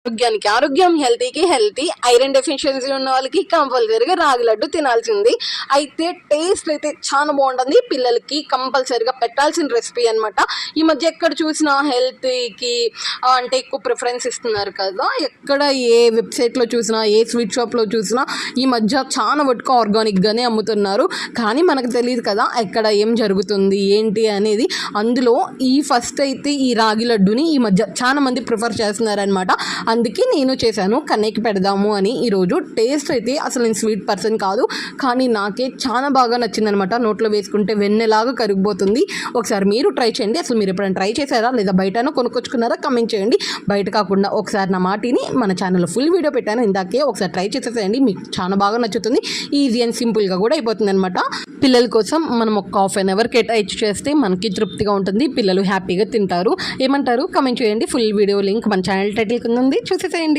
ఆరోగ్యం హెల్తీకి healthy. Iron deficiency ఉన్న వాళ్ళకి కంపల్సరీగా రాగి లడ్డు తినాల్సింది. అయితే టేస్ట్ అయితే చాలా బాగుంటుంది. పిల్లలకి కంపల్సరీగా పెట్టాల్సిన రెసిపీ అనమాట. ఈ మధ్య ఎక్కడ చూసినా హెల్తీకి అంటే ఎక్కువ ప్రిఫరెన్స్ ఇస్తున్నారు కదా. ఎక్కడ ఏ వెబ్సైట్లో చూసినా, ఏ స్వీట్ షాప్లో చూసినా ఈ మధ్య చాలా వరకు ఆర్గానిక్గానే అమ్ముతున్నారు. కానీ మనకు తెలియదు కదా ఎక్కడ ఏం జరుగుతుంది ఏంటి అనేది. అందులో ఈ ఫస్ట్ అయితే ఈ రాగి లడ్డుని ఈ మధ్య చాలా మంది ప్రిఫర్ చేస్తున్నారనమాట. అందుకే నేను చేశాను కన్నయ్యకి పెడదాము అని. ఈరోజు టేస్ట్ అయితే అసలు నేను స్వీట్ పర్సన్ కాదు, కానీ నాకే చాలా బాగా నచ్చిందనమాట. నోట్లో వేసుకుంటే వెన్నెలాగా కరిగిపోతుంది. ఒకసారి మీరు ట్రై చేయండి. అసలు మీరు ఎప్పుడైనా ట్రై చేశారా లేదా బయటనో కొనుక్కొచ్చుకున్నారా కమెంట్ చేయండి. బయట కాకుండా ఒకసారి నా మాటిని మన ఛానల్లో ఫుల్ వీడియో పెట్టాను ఇందాకే, ఒకసారి ట్రై చేసేసేయండి. మీకు చాలా బాగా నచ్చుతుంది. ఈజీ అండ్ సింపుల్గా కూడా అయిపోతుంది అనమాట. పిల్లల కోసం మనం ఒక ½ అవర్ కేటాయించి చేస్తే మనకి తృప్తిగా ఉంటుంది. పిల్లలు హ్యాపీగా తింటారు. ఏమంటారు కమెంట్ చేయండి. ఫుల్ వీడియో లింక్ మన ఛానల్ టైటిల్ కింద ఉంది, చూసేసేయండి.